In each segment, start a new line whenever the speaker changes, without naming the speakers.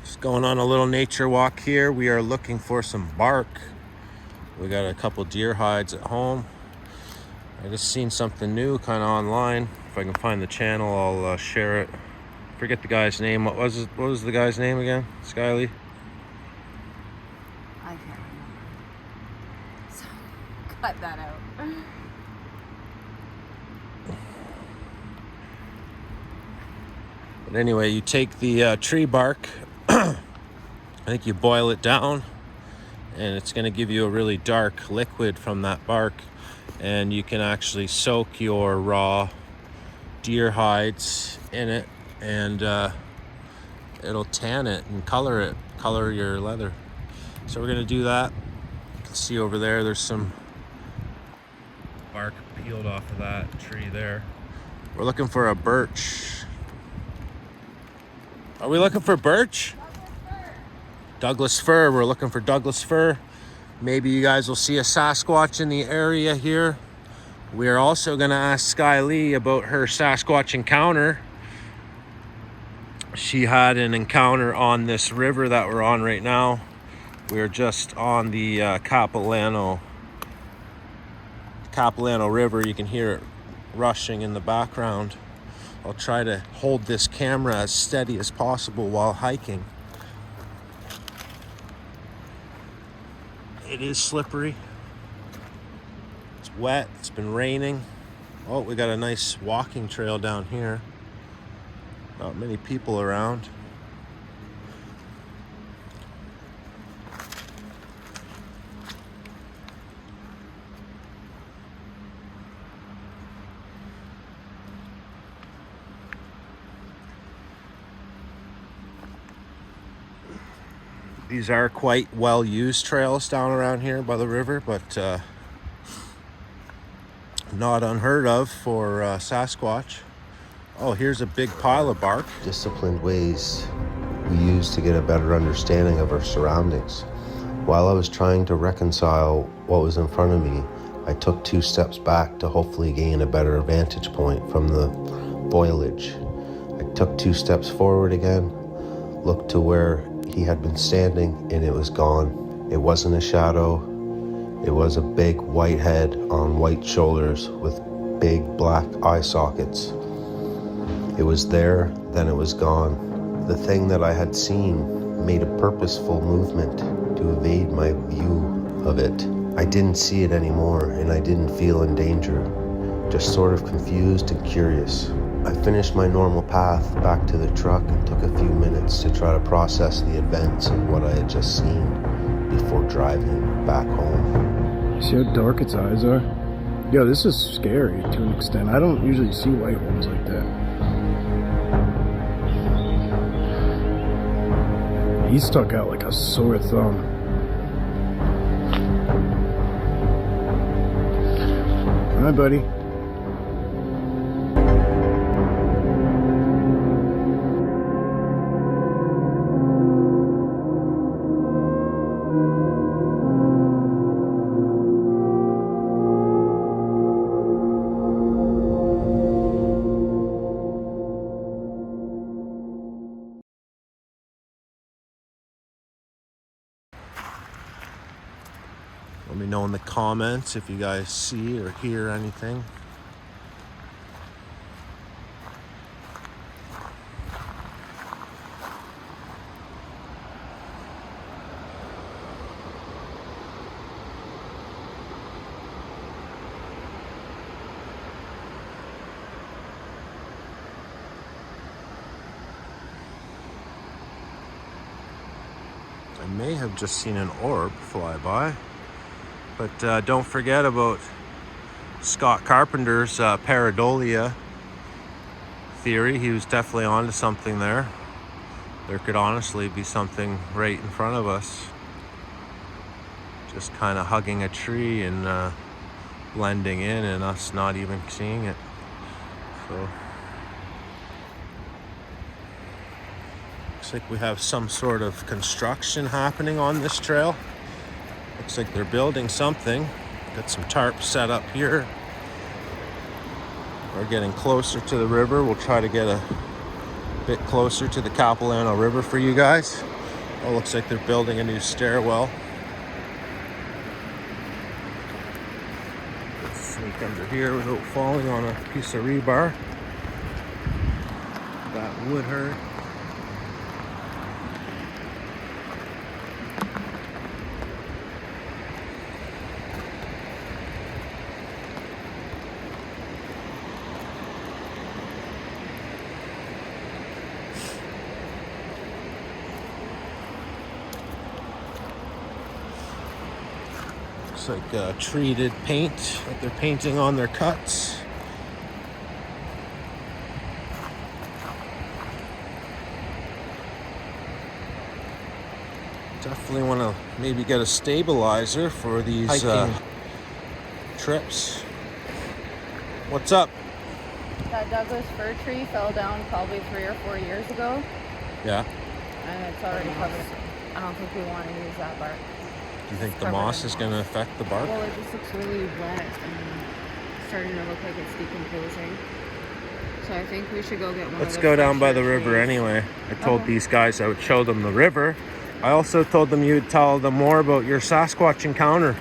Just going on a little nature walk here. We are looking for some bark. We got a couple deer hides at home. I just seen something new kind of online. If I can find the channel, I'll share it. Forget the guy's name. What was the guy's name again? Skylee?
I can't remember. So, cut that out.
But anyway, you take the tree bark, I think you boil it down, and it's going to give you a really dark liquid from that bark, and you can actually soak your raw deer hides in it, and it'll tan it and color your leather. So we're going to do that. You can see over there, there's some bark peeled off of that tree there. We're looking for a birch. Are we looking for birch? Douglas fir. We're looking for Douglas fir. Maybe you guys will see a Sasquatch in the area here. We are also going to ask Skylee about her Sasquatch encounter. She had an encounter on this river that we're on right now. We're just on the Capilano River. You can hear it rushing in the background. I'll try to hold this camera as steady as possible while hiking. It is slippery. It's wet. It's been raining. Oh, we got a nice walking trail down here. Not many people around. These are quite well-used trails down around here by the river, but not unheard of for Sasquatch. Oh, here's a big pile of bark.
Disciplined ways we use to get a better understanding of our surroundings. While I was trying to reconcile what was in front of me, I took 2 steps back to hopefully gain a better vantage point from the foliage. I took 2 steps forward again, looked to where he had been standing, and it was gone. It wasn't a shadow. It was a big white head on white shoulders with big black eye sockets. It was there, then it was gone. The thing that I had seen made a purposeful movement to evade my view of it. I didn't see it anymore, and I didn't feel in danger, just sort of confused and curious. I finished my normal path back to the truck and took a few minutes to try to process the events of what I had just seen before driving back home.
See how dark its eyes are? Yeah, this is scary to an extent. I don't usually see white ones like that. He stuck out like a sore thumb. Hi, buddy.
Let me know in the comments if you guys see or hear anything. I may have just seen an orb fly by. But don't forget about Scott Carpenter's pareidolia theory. He was definitely onto something there. There could honestly be something right in front of us. Just kind of hugging a tree and blending in and us not even seeing it. So looks like we have some sort of construction happening on this trail. Looks like they're building something. Got some tarps set up here. We're getting closer to the river. We'll try to get a bit closer to the Capilano River for you guys. Oh, looks like they're building a new stairwell. Let's sneak under here without falling on a piece of rebar. That would hurt. Looks like treated paint that they're painting on their cuts. Definitely want to maybe get a stabilizer for these hiking trips. What's up?
That Douglas fir tree fell down probably 3 or 4 years ago,
Yeah.
and it's already covered. I don't think we want to use that bark.
Do you think the moss is going to affect the bark?
Well, it just looks really wet and starting to look like it's decomposing. So I think we should go get one.
Let's
of the
go down by the
fresher
river
trees.
anyway. I told these guys I would show them the river. I also told them you'd tell them more about your Sasquatch encounter.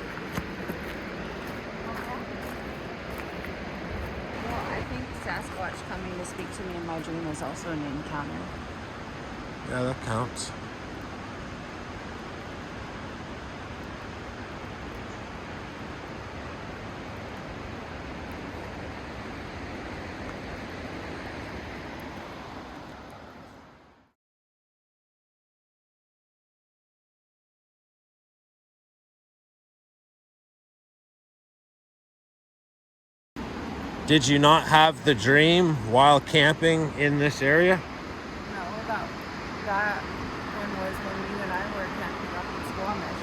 Well, I think Sasquatch coming to speak to me in my dream is also an encounter.
Yeah, that counts. Did you not have the dream while camping in this area?
No, that one was when you and I were camping up in Squamish.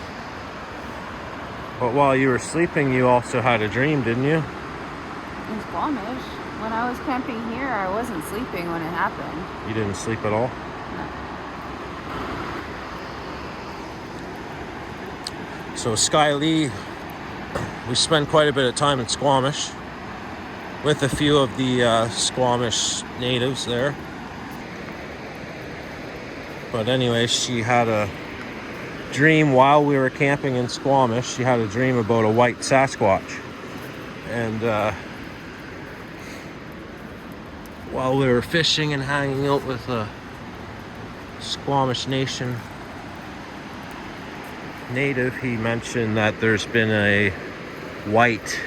But while you were sleeping, you also had a dream, didn't you?
In Squamish? When I was camping here, I wasn't sleeping when it happened.
You didn't sleep at all?
No.
So Skylee, we spent quite a bit of time in Squamish with a few of the Squamish natives there. But anyway, she had a dream while we were camping in Squamish. She had a dream about a white Sasquatch. And while we were fishing and hanging out with a Squamish Nation native, he mentioned that there's been a white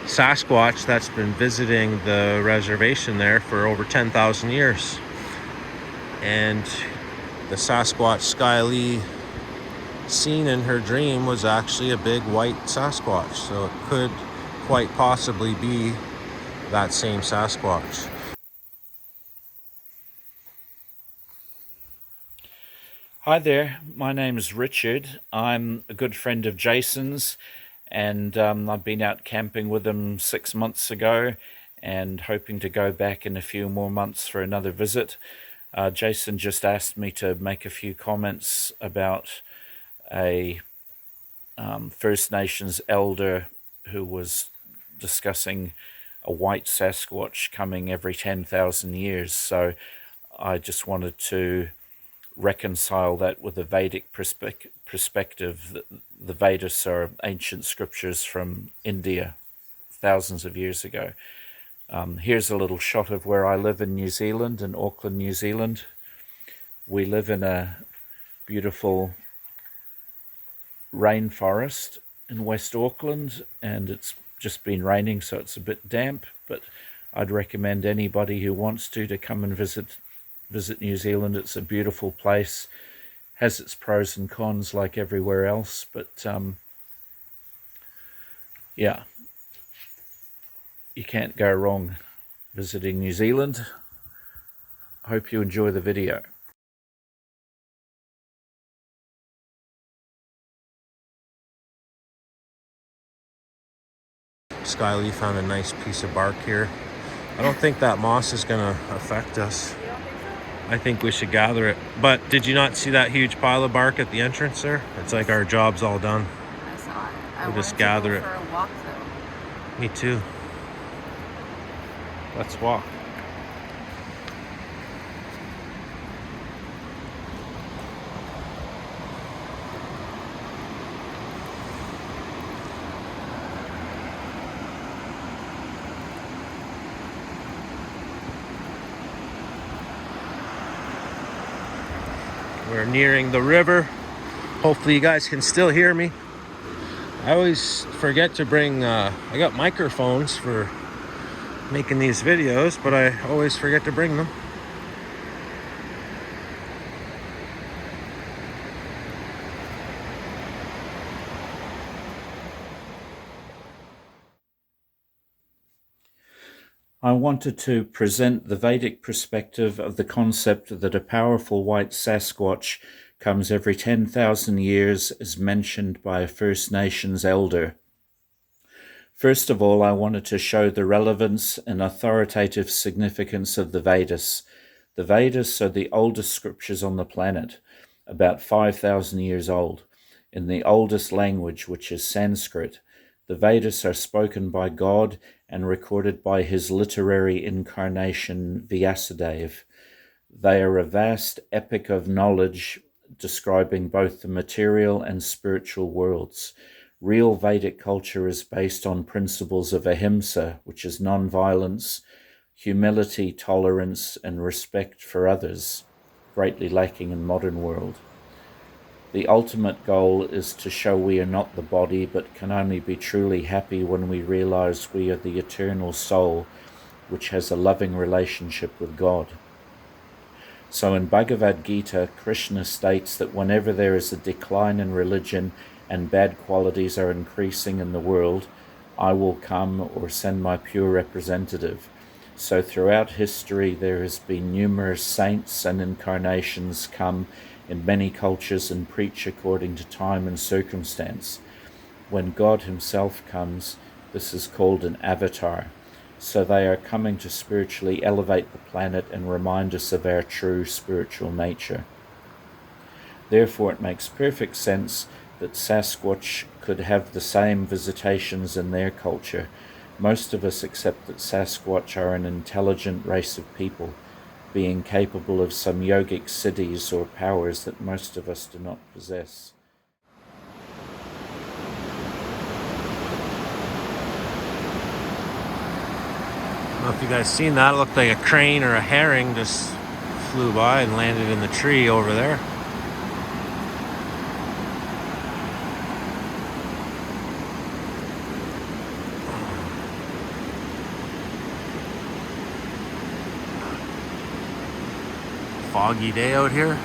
Sasquatch that's been visiting the reservation there for over 10,000 years. And the Sasquatch Skylee seen in her dream was actually a big white Sasquatch. So it could quite possibly be that same Sasquatch.
Hi there, my name is Richard. I'm a good friend of Jason's, and I've been out camping with him 6 months ago and hoping to go back in a few more months for another visit. Jason just asked me to make a few comments about a First Nations elder who was discussing a white Sasquatch coming every 10,000 years. So I just wanted to reconcile that with the Vedic perspective. The Vedas are ancient scriptures from India, thousands of years ago. Here's a little shot of where I live in New Zealand, in Auckland, New Zealand. We live in a beautiful rainforest in West Auckland, and it's just been raining, so it's a bit damp, but I'd recommend anybody who wants to come and visit New Zealand. It's a beautiful place, has its pros and cons like everywhere else, but yeah, you can't go wrong visiting New Zealand. Hope you enjoy the video.
Skylee found a nice piece of bark here. I don't think that moss is going to affect us. I think we should gather it. But did you not see that huge pile of bark at the entrance there? It's like our job's all done.
I saw it. I
We'll just
wanted
gather
to
it.
go for a walk though.
Me too. Let's walk. We're nearing the river. Hopefully you guys can still hear me. I always forget to bring, I got microphones for making these videos, but I always forget to bring them.
I wanted to present the Vedic perspective of the concept that a powerful white Sasquatch comes every 10,000 years as mentioned by a First Nations elder. First of all, I wanted to show the relevance and authoritative significance of the Vedas. The Vedas are the oldest scriptures on the planet, about 5,000 years old, in the oldest language, which is Sanskrit. The Vedas are spoken by God and recorded by his literary incarnation Vyasadeva. They are a vast epic of knowledge describing both the material and spiritual worlds. Real Vedic culture is based on principles of ahimsa, which is non-violence, humility, tolerance, and respect for others, greatly lacking in modern world. The ultimate goal is to show we are not the body, but can only be truly happy when we realize we are the eternal soul, which has a loving relationship with God. So in Bhagavad Gita, Krishna states that whenever there is a decline in religion and bad qualities are increasing in the world, I will come or send my pure representative. So throughout history there has been numerous saints and incarnations come in many cultures and preach according to time and circumstance. When God himself comes, this is called an avatar. So they are coming to spiritually elevate the planet and remind us of our true spiritual nature. Therefore, it makes perfect sense that Sasquatch could have the same visitations in their culture. Most of us accept that Sasquatch are an intelligent race of people, being capable of some yogic siddhis or powers that most of us do not possess.
I don't know if you guys seen that. It looked like a crane or a herring just flew by and landed in the tree over there. Foggy day out here.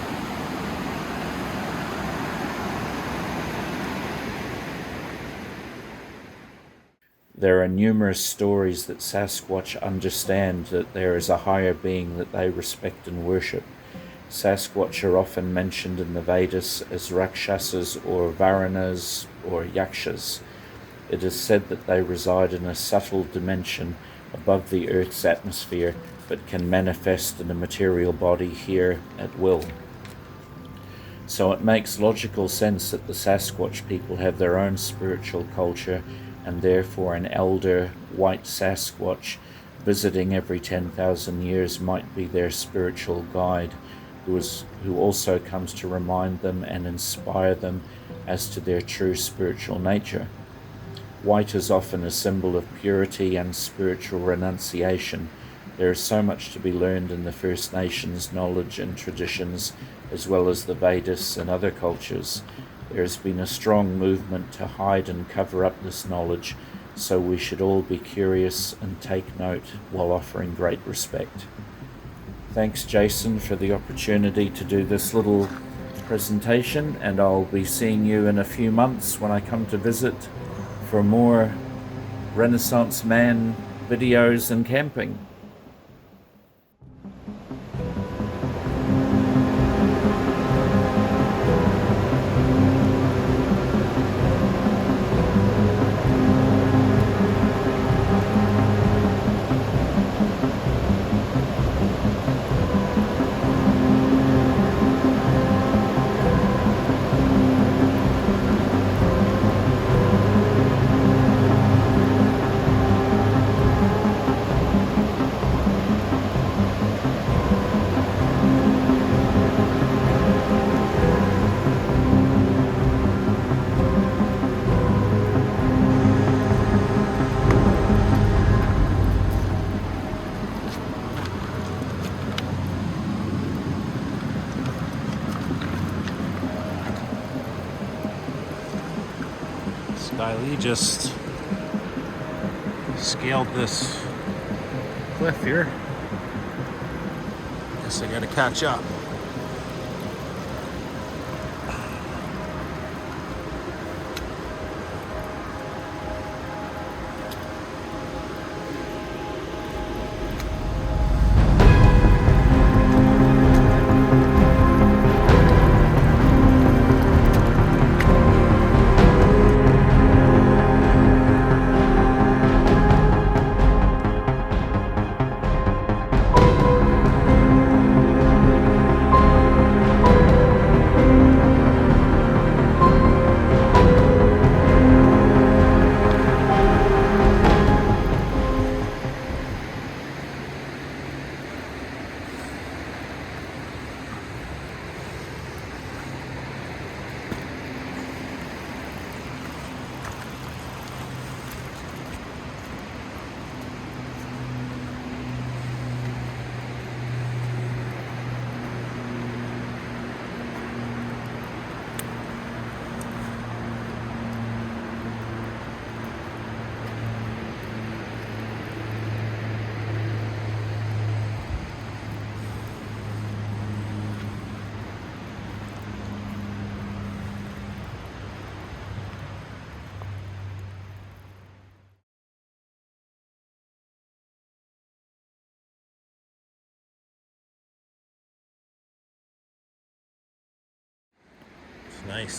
There are numerous stories that Sasquatch understand that there is a higher being that they respect and worship. Sasquatch are often mentioned in the Vedas as Rakshasas or Varanas or Yakshas. It is said that they reside in a subtle dimension above the Earth's atmosphere, but can manifest in a material body here at will. So it makes logical sense that the Sasquatch people have their own spiritual culture, and therefore an elder white Sasquatch visiting every 10,000 years might be their spiritual guide, who also comes to remind them and inspire them as to their true spiritual nature. White is often a symbol of purity and spiritual renunciation. There is so much to be learned in the First Nations knowledge and traditions, as well as the Vedas and other cultures. There has been a strong movement to hide and cover up this knowledge, so we should all be curious and take note while offering great respect. Thanks, Jason, for the opportunity to do this little presentation, and I'll be seeing you in a few months when I come to visit for more Renaissance Man videos and camping.
Skylee just scaled this cliff here. Guess I gotta catch up.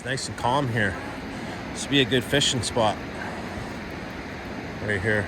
Nice and calm here. This would be a good fishing spot right here.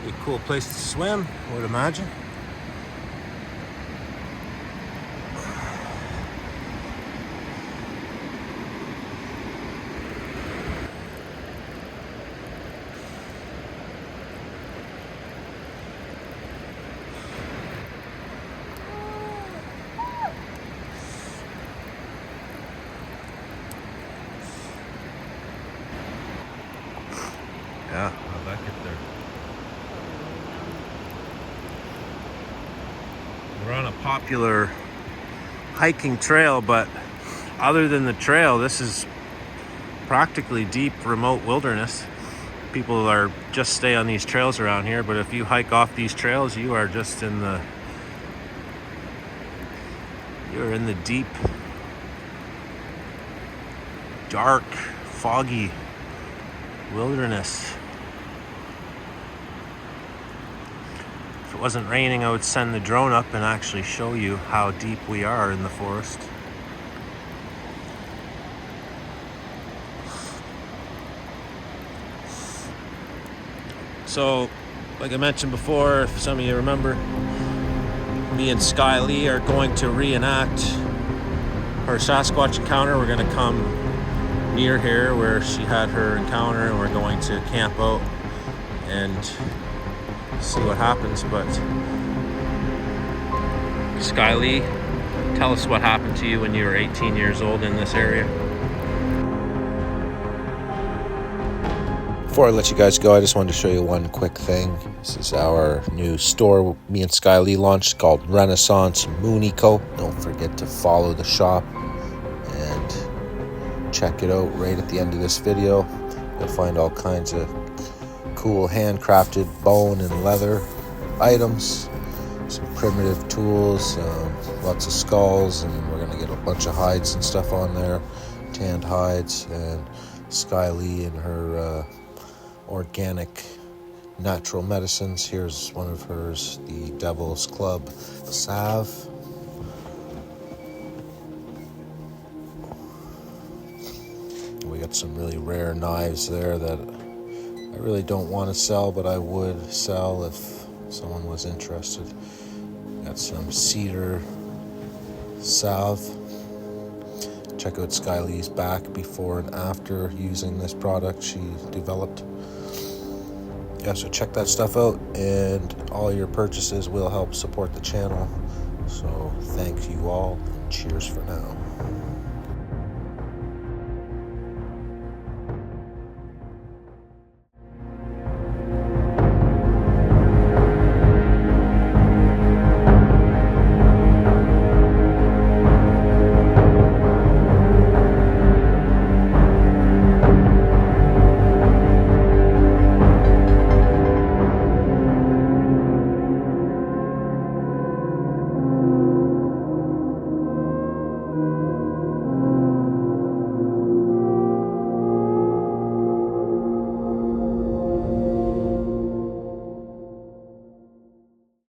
Be a cool place to swim, I would imagine. Yeah, how'd that get there? We're on a popular hiking trail, but other than the trail, this is practically deep, remote wilderness. People are just stay on these trails around here, but if you hike off these trails, you are just in the deep, dark, foggy wilderness. If it wasn't raining, I would send the drone up and actually show you how deep we are in the forest. So, like I mentioned before, if some of you remember, me and Skylee are going to reenact her Sasquatch encounter. We're going to come near here where she had her encounter, and we're going to camp out and see what happens. But Skylee, tell us what happened to you when you were 18 years old in this area.
Before I let you guys go, I just wanted to show you one quick thing. This is our new store me and Skylee launched called RenaissanceMan Store. Don't forget to follow the shop and check it out right at the end of this video. You'll find all kinds of cool handcrafted bone and leather items, some primitive tools, lots of skulls, and we're going to get a bunch of hides and stuff on there, tanned hides, and Skylee and her organic natural medicines. Here's one of hers, the Devil's Club salve. We got some really rare knives there that I really don't want to sell, but I would sell if someone was interested. Got some cedar salve. Check out Skylee's back before and after using this product she developed.
yeah, so check that stuff out, and all your purchases will help support the channel. So thank you all, and cheers for now.